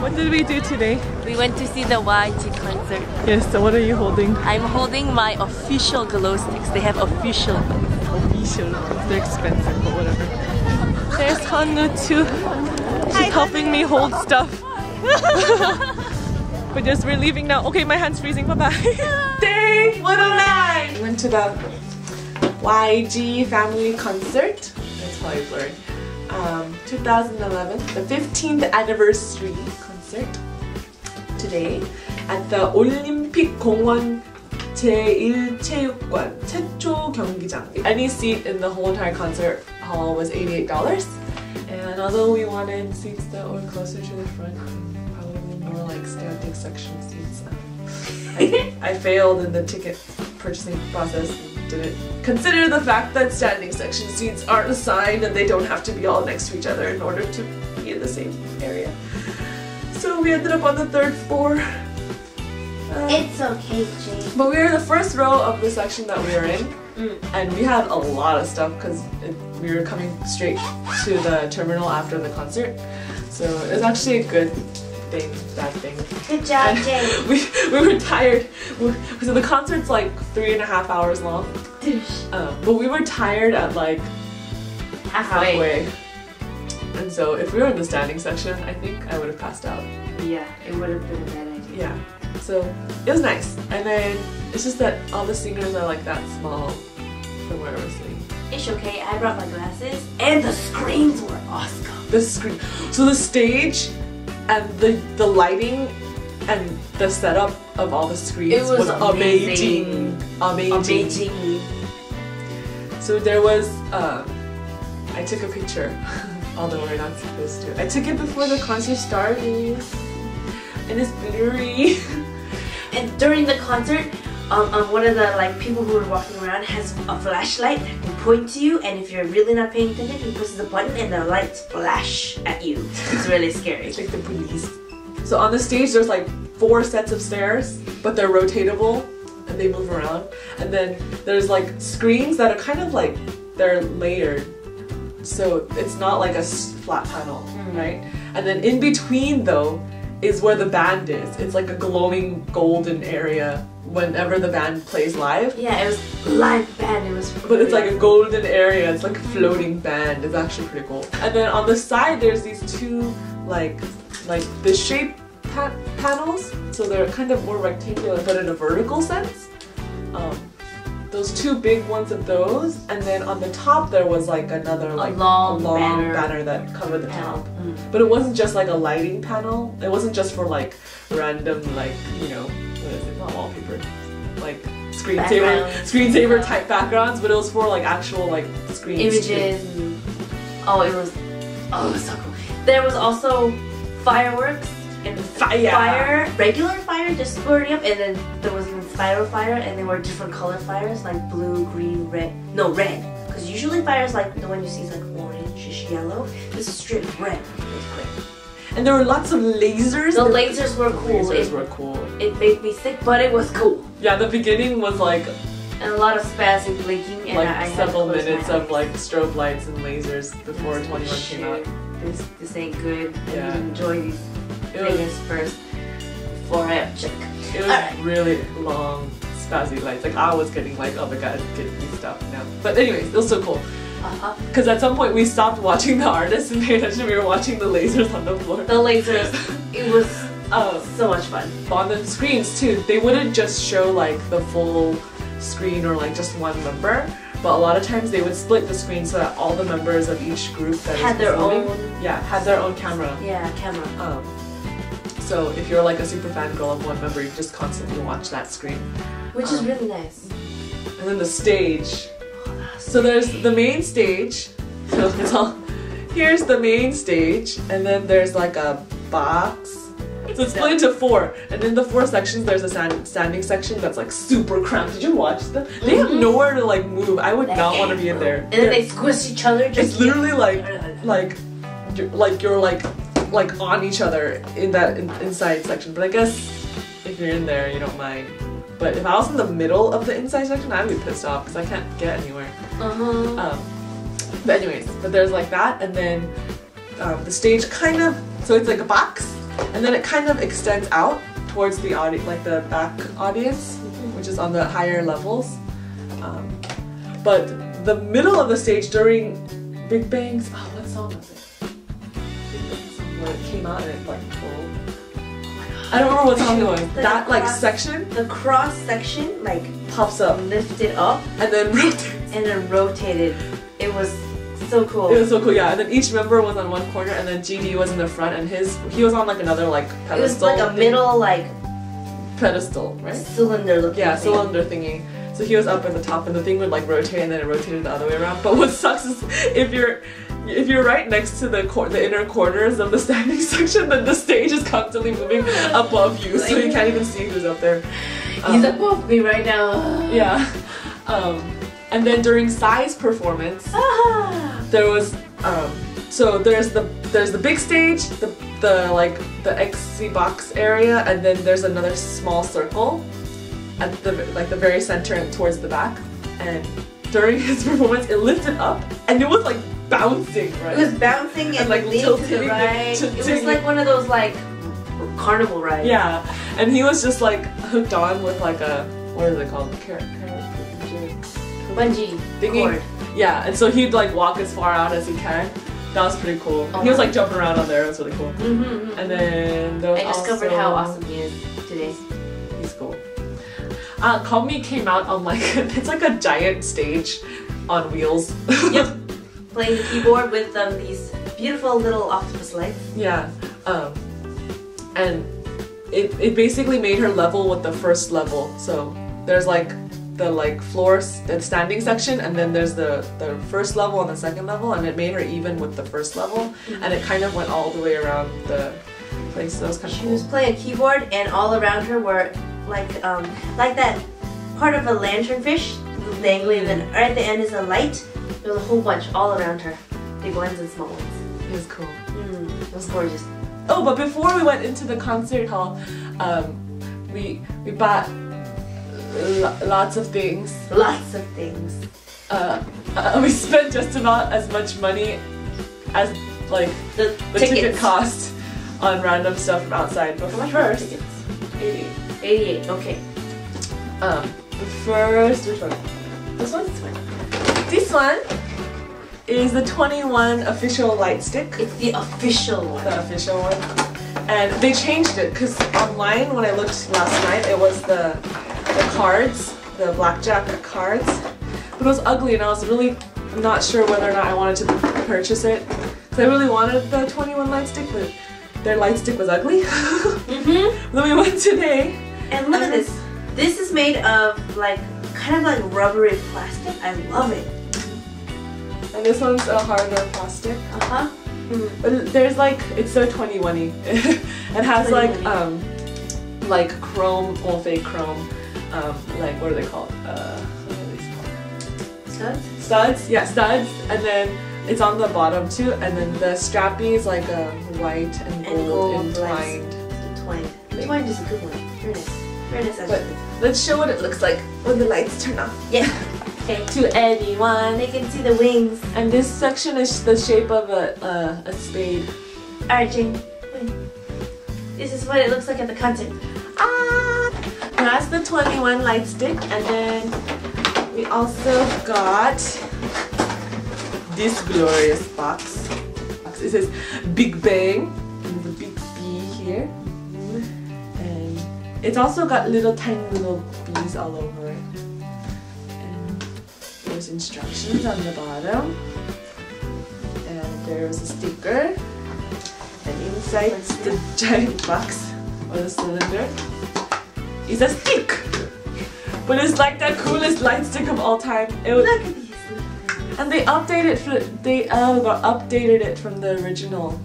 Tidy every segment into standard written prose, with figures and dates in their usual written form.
What did we do today? We went to see the YG concert. Yes, so what are you holding? I'm holding my official glow sticks. They have official. Official. They're expensive, but whatever. There's Hannu too. She's helping me hold stuff. But just we're leaving now. Okay, my hand's freezing. Bye bye. Day 109. We went to the YG family concert. That's probably blurry. 2011, the 15th anniversary concert today at the 올림픽 공원 제1체육관 최초 경기장. Any seat in the whole entire concert hall was $88, and although we wanted seats that were closer to the front, probably more like standing section seats, I failed in the ticket purchasing process. Didn't consider the fact that standing section seats aren't assigned and they don't have to be all next to each other in order to be in the same area. So we ended up on the third floor. It's okay, Jane. But we were the first row of the section that we were in, and we had a lot of stuff because we were coming straight to the terminal after the concert. So it was actually a good thing, bad thing. Good job, Jane. We were tired. So the concert's like 3.5 hours long. But we were tired at like halfway. And so if we were in the standing section, I think I would have passed out. Yeah, it would have been a bad idea. Yeah. So it was nice. And then it's just that all the singers are like that small from where I was sitting. It's okay, I brought my glasses and the screens were awesome. The screen. So the stage and the lighting and the setup of all the screens was amazing. Amazing. So there was, I took a picture, although we're not supposed to. I took it before the concert started, and it's blurry. And during the concert, one of the people who were walking around has a flashlight and point to you, and if you're really not paying attention, he presses the button and the lights flash at you. It's really scary. It's like the police. So on the stage there's like 4 sets of stairs, but they're rotatable and they move around. And then there's like screens that are kind of like, they're layered. So it's not like a flat panel, right? And then in between though is where the band is. It's like a glowing golden area whenever the band plays live. Yeah, it was live band. It was. But it's like a golden area. It's like a floating band. It's actually pretty cool. And then on the side, there's these 2 like this shape panels. So they're kind of more rectangular, but in a vertical sense. Those 2 big ones of those, and then on the top there was like another like a long banner that covered the top. But it wasn't just like a lighting panel. It wasn't just for like random what is it? Not wallpaper, like screensaver type backgrounds. But it was for like actual like screens. Images. It was so cool. There was also fireworks. And fire, regular fire just burning up, and then there was even spiral fire, and there were different color fires like blue, green, red. No, red. Because usually fires like the one you see is like orange, yellow. This is straight red. It was great. And there were lots of lasers. The lasers were cool. It made me sick, but it was cool. Yeah, the beginning was like. And a lot of spastic blinking, and like several minutes of like strobe lights and lasers before 21 came out. This ain't good. Yeah. I enjoy these. Fingers first before I check. It was really long, spazzy lights. Like I was getting like, oh my god, get me stuff now. But anyways, it was so cool. Because at some point we stopped watching the artists and paid attention. We were watching the lasers on the floor. The lasers. It was so much fun. On the screens too, they wouldn't just show like the full screen or like just one member. But a lot of times they would split the screen so that all the members of each group that had their own. Yeah, had their own camera. Yeah, camera. So if you're like a super fangirl of one member, you just constantly watch that screen. Which is really nice. And then the stage. So there's the main stage. So here's the main stage, and then there's like a box. So it's split into 4, and in the 4 sections there's a standing section that's like super cramped. Did you watch them? They have nowhere to like move. I would not want to be in there. And then they squish each other. It's literally like you're like on each other in that inside section. But I guess if you're in there, you don't mind. But if I was in the middle of the inside section, I'd be pissed off because I can't get anywhere. But anyways, there's like that, and then the stage kind of, so it's like a box, And then it kind of extends out towards the audience, like the back audience, which is on the higher levels. But the middle of the stage during Big Bang's, oh, what song was it? Big Bang song where it came out and it like pulled. I don't remember what song it was. That like section. The cross section like pops up, lifted up, and then rotates. And then rotated. It was so cool. It was so cool, yeah. And then each member was on one corner, and then GD was in the front, and he was on like another like pedestal. It was like a middle like pedestal, right? Cylinder looking. Yeah, thing. Cylinder thingy. So he was up at the top, and the thing would like rotate, and then it rotated the other way around. But what sucks is if you're right next to the inner corners of the standing section, then the stage is constantly moving above you, so you can't even see who's up there. He's above me right now. Yeah. And then during Psy's performance, there was so there's the big stage, the XC box area, and then there's another small circle at the very center and towards the back. And during his performance, it lifted up and it was like bouncing, right? It was bouncing and like tilting to the right. It was like one of those like carnival rides. Yeah, and he was just like hooked on with like a, what is it called? Bungee cord. Yeah, and so he'd like walk as far out as he can. That was pretty cool. He was like jumping around on there. It was really cool. And then there was I discovered how awesome he is today. He's cool. Gummy came out on like it's like a giant stage on wheels. Yep. Playing the keyboard with these beautiful little octopus legs. Yeah. And it basically made her level with the first level. So there's like the floor, the standing section, and then there's the first level and the second level, and it made her even with the first level, and it kind of went all the way around the place. So that was kind of cool. She was playing a keyboard, and all around her were like that part of a lanternfish dangling, and then right at the end is a light. There was a whole bunch all around her, big ones and small ones. It was cool. It was gorgeous. Oh, but before we went into the concert hall, we bought lots of things. Lots of things. We spent just about as much money as like the ticket cost on random stuff from outside. But first, tickets? 88. 88. Okay. First, which one? This one. This one is the 21 official light stick. It's the official one. The official one. And they changed it because online when I looked last night, it was the cards, the blackjack cards, but it was ugly, and I was really not sure whether or not I wanted to purchase it because I really wanted the 21 light stick, but their light stick was ugly. Then we went today, and look at this. This is made of like kind of like rubbery plastic. I love it. And this one's a harder plastic. But there's like, it's so 21-y. It has like chrome, well, fake chrome. Like, what are they called? What are these called? Studs? Studs, yeah, studs. And then it's on the bottom too. And then the strappy is like a white and gold entwined. Entwined is a good one. Very nice. Very nice. But let's show what it looks like when the lights turn off. Yeah. Okay. To anyone, they can see the wings. And this section is the shape of a spade. Alright, Jane. This is what it looks like at the concert. That's the 21 light stick, and then we also got this glorious box. It says Big Bang, and the big B here, and it's also got tiny little bees all over it. And there's instructions on the bottom, and there's a sticker, and inside the giant box or the cylinder is a stick, but it's like the coolest light stick of all time. Look at these. And they updated it from the original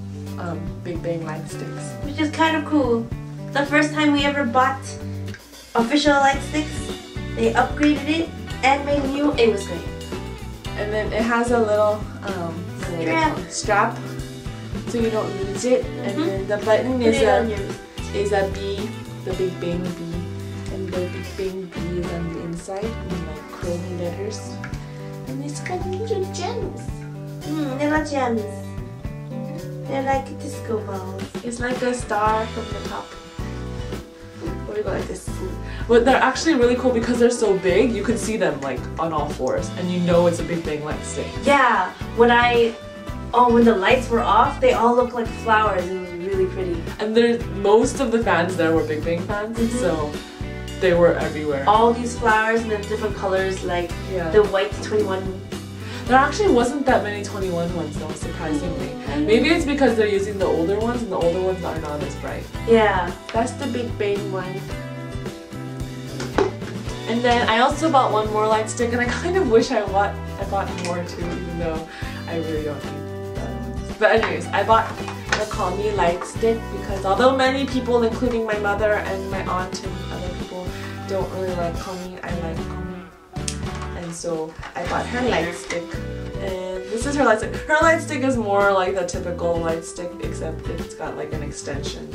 Big Bang light sticks, which is kind of cool. The first time we ever bought official light sticks, they upgraded it and made new. It was great. And then it has a little strap, so you don't lose it. And then the button is a bee, the Big Bang bee. And the Big Bang bee is on the inside in like chrome letters. And it's got little gems. Little gems. They're like disco balls. It's like a star from the top. What do you go like this? But they're actually really cool because they're so big. You can see them like on all fours, and you know it's a Big Bang light stick. Yeah, when the lights were off, they all looked like flowers. It was really pretty. And most of the fans there were Big Bang fans, so they were everywhere. All these flowers and then different colors, like the white 21. There actually wasn't that many 21 ones though, surprisingly. Maybe it's because they're using the older ones, and the older ones are not as bright. Yeah, that's the Big Bang one. And then I also bought one more light stick, and I kind of wish I bought more too, even though I really don't need the other ones. But anyways, I bought the Gummy light stick because although many people, including my mother and my aunt and other people, don't really like Gummy, I like Gummy. And so I bought her light stick. And this is her light stick. Her light stick is more like the typical light stick, except it's got like an extension.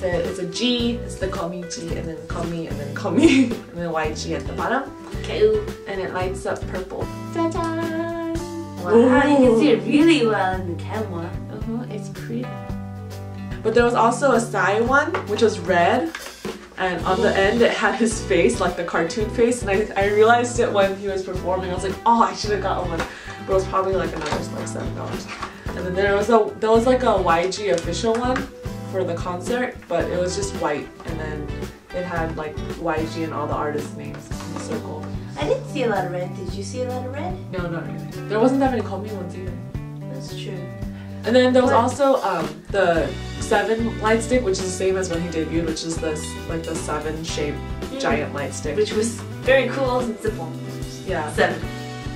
It's a G, it's the Gummy G, and then Gummy, and then Gummy, and then YG at the bottom. Okay. And it lights up purple. Ta-da! Wow, you can see it really well in the camera. It's pretty. But there was also a Psy one, which was red, and on the end it had his face, like the cartoon face, and I realized it when he was performing. I was like, oh, I should have got one, but it was probably like another like $7. And then there was like a YG official one for the concert, but it was just white, and then it had like YG and all the artists' names in the circle. I didn't see a lot of red. Did you see a lot of red? No, not really. There wasn't that many Gummy ones either. That's true. And then there was also the 7 light stick, which is the same as when he debuted, which is this like the 7 shaped giant light stick, which was very cool and simple. Yeah. 7.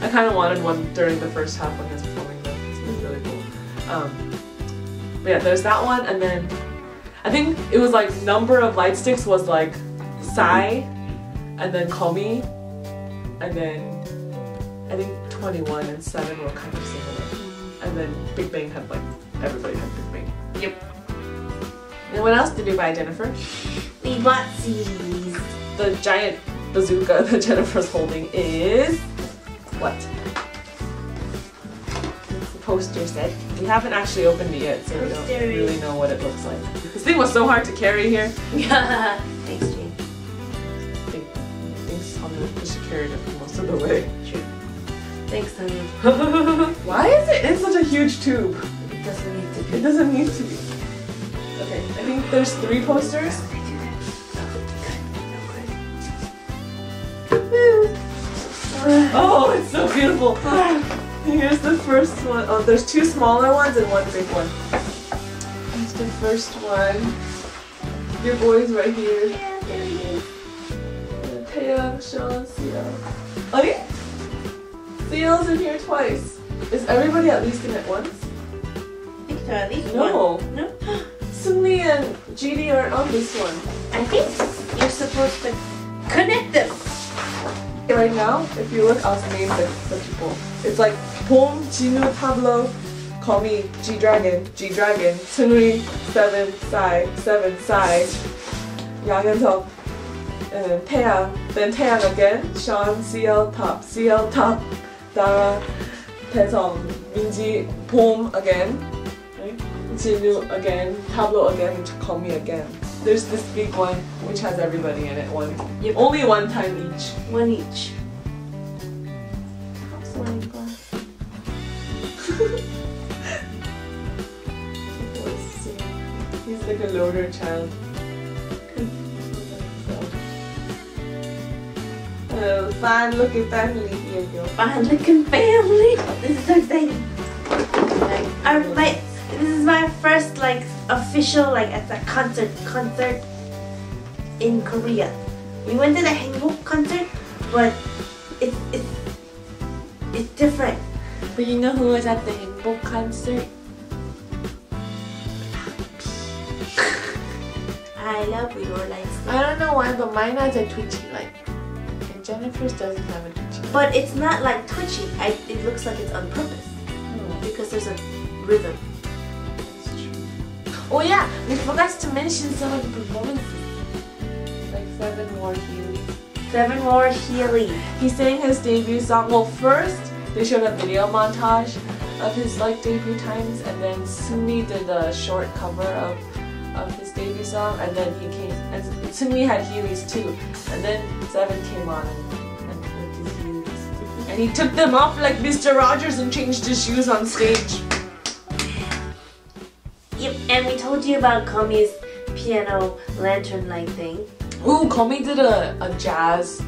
I kind of wanted one during the first half when he was performing though. It was really cool. But yeah, there's that one, and then I think it was like number of light sticks was like Psy, and then Gummy, and then I think 21 and 7 were kind of similar. And then Big Bang had like, everybody had Big Bang. Yep. And what else did we buy, Jennifer? We bought these. The giant bazooka that Jennifer's holding is what? It's the poster set. We haven't actually opened it yet, so we don't really know what it looks like. This thing was so hard to carry here. Yeah. Thanks, Jane. Thanks, Hannah. She carried it for most of the way. True. Thanks, Hannah. Why is it in such a huge tube? It doesn't need to be. It doesn't need to be. Okay, I think there's 3 posters. Oh, it's so beautiful. Here's the first one. Oh, there's 2 smaller ones and 1 big one. Here's the first one. Your boy's right here. Yeah, there he is. Taeyang, Sean, Seal. Oh yeah? Seal's in here twice. Is everybody at least in it once? I think so, at least No. one. No? Sungli and GD aren't on this one. I think you're supposed to connect them. Right now, if you look, I'll name the people. It's like Boom, Jinu, Tablo, Gummy, G-Dragon, Sungri, 7, Psy, 7, Psy, Yang and Top, and then Taeyang, again, Sean, CL, Top, Dara, Taesong, Minji, Boom again, right? Jinu again, Tablo again, and Gummy again. There's this big one which has everybody in it. Only one time each. One each. He's like a loner child. Fun looking family here, yo. Fun looking family. This is so exciting. This is my first like official at the concert in Korea. We went to the Hangbok concert, but it's different. But you know who was at the Hangbok concert? I love your lights. I don't know why, but mine has a twitchy light. And Jennifer's doesn't have a twitchy light. But it's not like twitchy. It looks like it's on purpose. Because there's a rhythm. Oh yeah, we forgot to mention some of the performances. Like 7 more Healy. 7 more Healy. He sang his debut song. Well, first they showed a video montage of his like debut times, and then Sumi did a short cover of his debut song, and then he came, and Sumi had Heelys too, and then Seven came on and with his Heelys, and he took them off like Mr. Rogers and changed his shoes on stage. Yep, and we told you about Gummy's piano lantern light thing. Ooh, Gummy did a jazz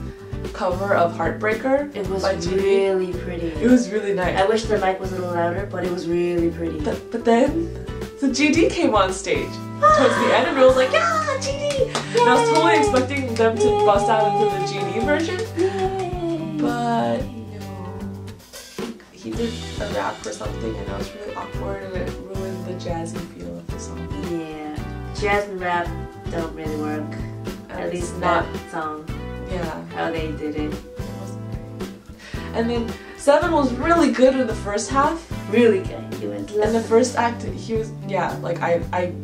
cover of Heartbreaker. It was by really pretty. It was really nice. I wish the mic was a little louder, but it was really pretty. But then the GD came on stage towards the end, and we was like, yeah, GD! And I was totally expecting them to bust out into the GD version, but no. He did a rap or something, and it was really awkward, and it ruined the jazzy feel of the song. Yeah, jazz and rap don't really work. At least not that song. Yeah. How they did it. And then Seven was really good in the first half. Really good. He was in the first act, he was, yeah, like I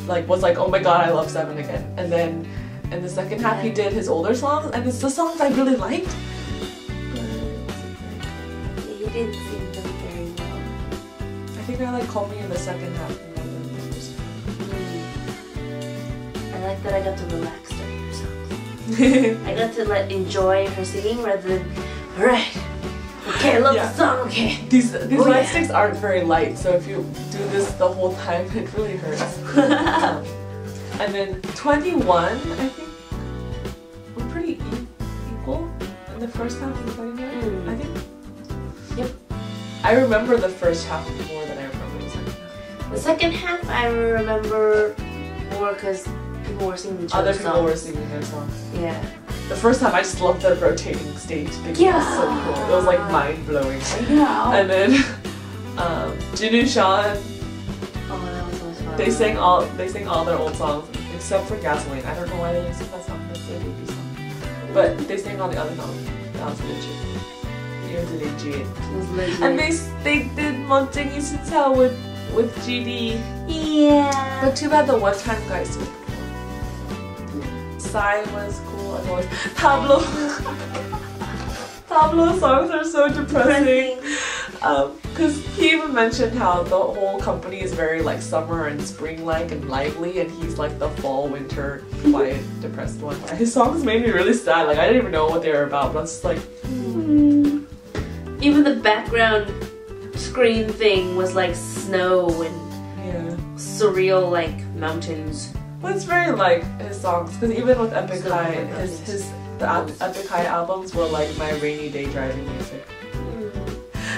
like was like, oh my god, I love Seven again. And then in the second half, he did his older songs, and it's the songs I really liked. But he didn't sing them very well. I think I like Call Me in the second half more than the first half. I like that I got to relax during her songs. I got to enjoy her singing rather than, alright, okay, I love the song, okay. These light sticks aren't very light, so if you do this the whole time, it really hurts. And then 21, I think, were pretty equal in the first half and 21, I think. Yep. I remember the first half more than I remember the second half. The second half I remember more because people were singing other people were singing their songs. Yeah. The first time I just loved the rotating stage thing. Yeah. It was so cool. It was like mind blowing. Yeah. And then Jinusean. Oh, that was so fun. They sang all their old songs except for Gasoline. I don't know why they didn't sing that song. That's their debut song. But they sang all the other songs. That was legit. It was legit. It was legit. And they did Montenegro Sinsa with GD. Yeah. But too bad the one-time guys didn't perform. Psy was cool and always Tablo. Tablo songs are so depressing. Because he even mentioned how the whole company is very like summer and spring-like and lively, and he's like the fall, winter, quiet, depressed one. His songs made me really sad. Like I didn't even know what they were about, but I was just like, Even the background screen thing was like snow and surreal like mountains. Well, it's very like his songs, because even with Epic High, the Epic High albums were like my rainy day driving music.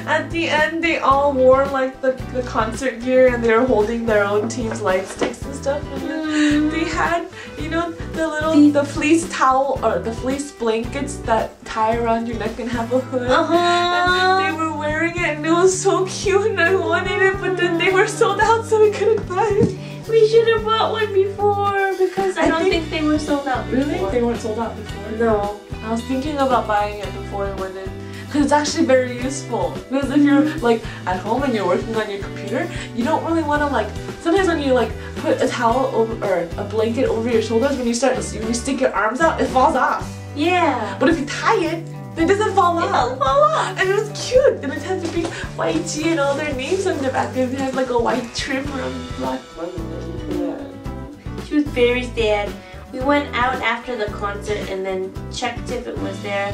At the end, they all wore like the concert gear, and they were holding their own team's light sticks and stuff. And then they had, you know, the fleece towel or the fleece blankets that tie around your neck and have a hood. And they were wearing it, and it was so cute, and I wanted it, but then they were sold out, so we couldn't buy it. We should have bought one before, because I don't think they were sold out before. Really? They weren't sold out before? No. I was thinking about buying it before it went in. Because it's actually very useful. Because if you're like at home and you're working on your computer, you don't really want to like, sometimes when you like put a towel over or a blanket over your shoulders, when you stick your arms out, it falls off. Yeah. But if you tie it, it doesn't fall off. It doesn't fall off. And it was cute. And it had the big white T and all their names on the back. And it had like a white trim around the black one. She was very sad. We went out after the concert and then checked if it was there,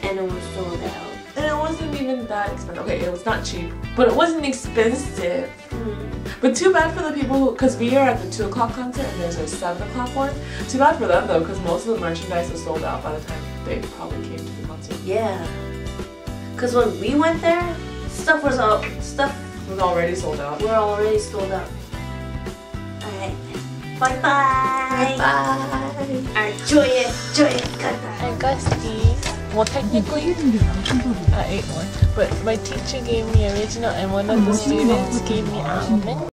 and it was sold out. And it wasn't even that expensive. Okay, it was not cheap, but it wasn't expensive. But too bad for the people who, because we are at the 2 o'clock concert and there's a 7 o'clock one. Too bad for them though, because most of the merchandise was sold out by the time they probably came to the concert. Yeah. Because when we went there, stuff was already sold out. We're already sold out. Alright. Bye bye. Bye bye. Alright, joyous, kata. I got these. Well, technically, 8 more. But my teacher gave me original, and one of the students gave me almond.